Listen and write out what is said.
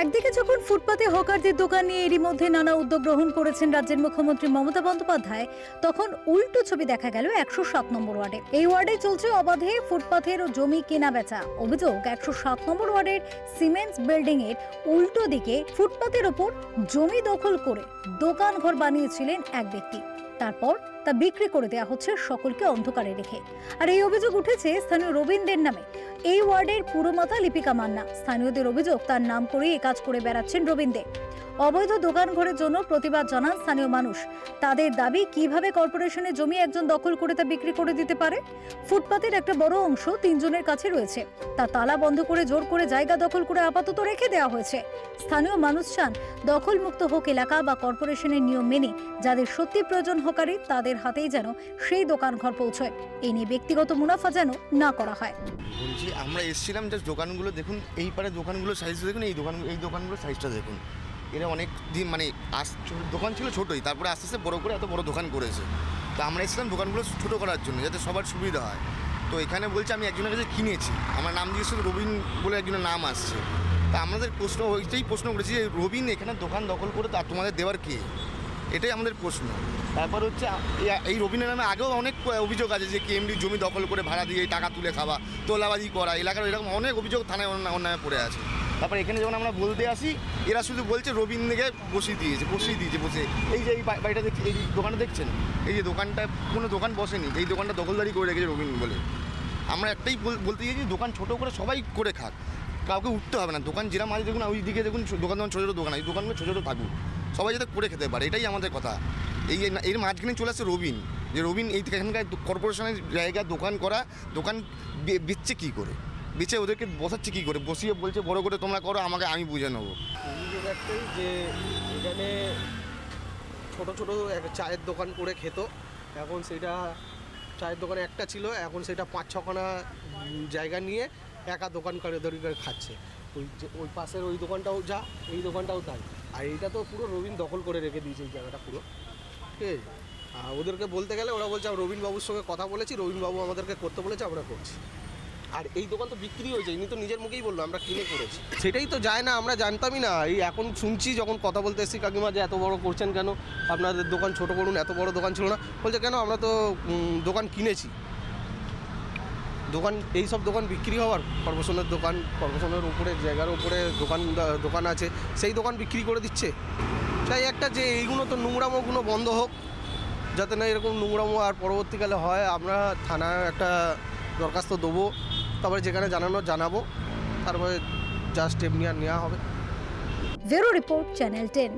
একদিকে যখন ফুটপাতে হকারদের দোকান নিয়ে এরই মধ্যে নানা উদ্যোগ গ্রহণ করেছেন রাজ্যের মুখ্যমন্ত্রী মমতা বন্দ্যোপাধ্যায়, তখন উল্টো ছবি দেখা গেল 107 নম্বর ওয়ার্ডে। এই ওয়ার্ডে চলছে অবাধে ফুটপাথের জমি কেনা বেচা। অভিযোগ, 107 নম্বর ওয়ার্ডের সিমেন্টস বিল্ডিং এর উল্টো দিকে ফুটপাতের ওপর জমি দখল করে দোকান ঘর বানিয়েছিলেন এক ব্যক্তি। তারপর তা বিক্রি করে দেওয়া হচ্ছে সকলকে অন্ধকারে রেখে। আর এই অভিযোগ উঠেছে স্থানীয় রবীন্দ্রের নামে। এই ওয়ার্ডের পুরমাতা লিপিকা মান্না। স্থানীয়দের অভিযোগ, তার নাম করেই কাজ করে বেড়াচ্ছেন রবীন্দ্র। অবৈধ দোকান ঘরের জন্য প্রতিবাদ জানান স্থানীয় মানুষ। তাদের দাবি, কিভাবে কর্পোরেশনের জমি একজন দখল করে তা বিক্রি করে দিতে পারে? ফুটপাতের একটা বড় অংশ তিনজনের কাছে রয়েছে, তা তালা বন্ধ করে জোর করে জায়গা দখল করে আপাতত রেখে দেওয়া হয়েছে। স্থানীয় মানুষ চান দখলমুক্ত হোক এলাকা, বা কর্পোরেশনের নিয়ম মেনে যাদের সত্যি প্রয়োজন হকারি তাদের হাতেই যেন সেই দোকান ঘর পৌঁছয়। এই নিয়ে ব্যক্তিগত মুনাফা যেন না করা হয়। বলছি, আমরা এসেছিলাম জাস্ট দোকানগুলো দেখুন, এই পারে দোকানগুলো সাইজটা দেখুন, এই দোকানগুলো সাইজটা দেখুন। এরা অনেক দিন মানে দোকান ছিল ছোটোই, তারপরে আস্তে আস্তে বড়ো করে এত বড় দোকান করেছে। তো আমরা এসেছিলাম দোকানগুলো ছোটো করার জন্য, যাতে সবার সুবিধা হয়। তো এখানে বলছে আমি একজনের কাছে কিনেছি, আমার নাম জিজ্ঞেস করে রবিন বলে একজনের নাম আসছে। তা আমাদের প্রশ্ন ওইটাই প্রশ্ন করেছি যে রবিন এখানে দোকান দখল করে তা তোমাদের দেওয়ার কে? এটাই আমাদের প্রশ্ন। তারপর হচ্ছে এই রবিনের নামে আগেও অনেক অভিযোগ আছে যে কেএমডি জমি দখল করে ভাড়া দিয়ে টাকা তুলে খাওয়া, তোলাবাজি করা, এলাকার এরকম অনেক অভিযোগ থানায় ওর নামে পড়ে আছে। তারপর এখানে যখন আমরা বলতে আসি, এরা শুধু বলছে রবীন্দ্রকে বসিয়ে দিয়েছে বসে। এই যে এই বাড়িটা দেখছি, এই দোকানটা দেখছেন, এই যে দোকানটা কোনো দোকান বসেনি, এই দোকানটা দখলদারি করে রেখেছে রবীন্দ্র বলে। আমরা একটাই বলতে চাইছি, দোকান ছোটো করে সবাই করে খাক, কাউকে উঠতে হবে না। দোকান যেরকম আছে দেখুন, ওই দিকে দেখুন দোকান ছোটো ছোটো দোকান, এই দোকানগুলো ছোটো ছোটো থাকুক, সবাই যাতে করে খেতে পারে, এটাই আমাদের কথা। এর মাঝখানে চলে আসছে রবিন, যে রবিন এই এখানকার কর্পোরেশনের জায়গায় দোকান করা, দোকান বেচছে কী করে, বেচে ওদেরকে বসাচ্ছে কী করে, বসিয়ে বলছে বড় করে তোমরা করো, আমি বুঝে নেবো। অভিযোগ একটাই যে এখানে ছোটো ছোটো একটা চায়ের দোকান করে খেত, এখন সেটা চায়ের দোকানে একটা ছিল, এখন সেটা 5-6খানা জায়গা নিয়ে একা দোকান করে খাচ্ছে। ওই পাশের ওই দোকানটাও যা, এই দোকানটাও তাই। আর এইটা তো পুরো রবিন দখল করে রেখে দিয়েছে এই জায়গাটা পুরো, ঠিক আছে। আর ওদেরকে বলতে গেলে ওরা বলছে রবীনবাবুর সঙ্গে কথা বলেছি, রবীনবাবু আমাদেরকে করতে বলেছে, আমরা করছি। আর এই দোকান তো বিক্রি হয়েছে, ইনি তো নিজের মুখেই বললো আমরা কিনে করেছি, সেটাই তো যায় না, আমরা জানতামই না। এই এখন শুনছি যখন কথা বলতে এসেছি কাকিমা যে এত বড় করছেন কেন, আপনাদের দোকান ছোট করুন, এত বড় দোকান ছিল না। বলছে কেন, আমরা তো দোকান কিনেছি। দোকান এই সব দোকান বিক্রি হওয়ার, কর্পোরেশনের দোকান, কর্পোরেশনের উপরে জায়গার উপরে দোকান আছে, সেই দোকান বিক্রি করে দিচ্ছে। তাই একটা যে এইগুলো তো নোংরামোগুলো বন্ধ হোক, যাতে না এরকম নোংরামো আর পরবর্তীকালে হয়। আমরা থানায় একটা দরখাস্ত দেবো, তারপরে যেখানে জানাবো, তারপরে যা স্টেপ নেওয়া হবে। Bureau report, channel 10।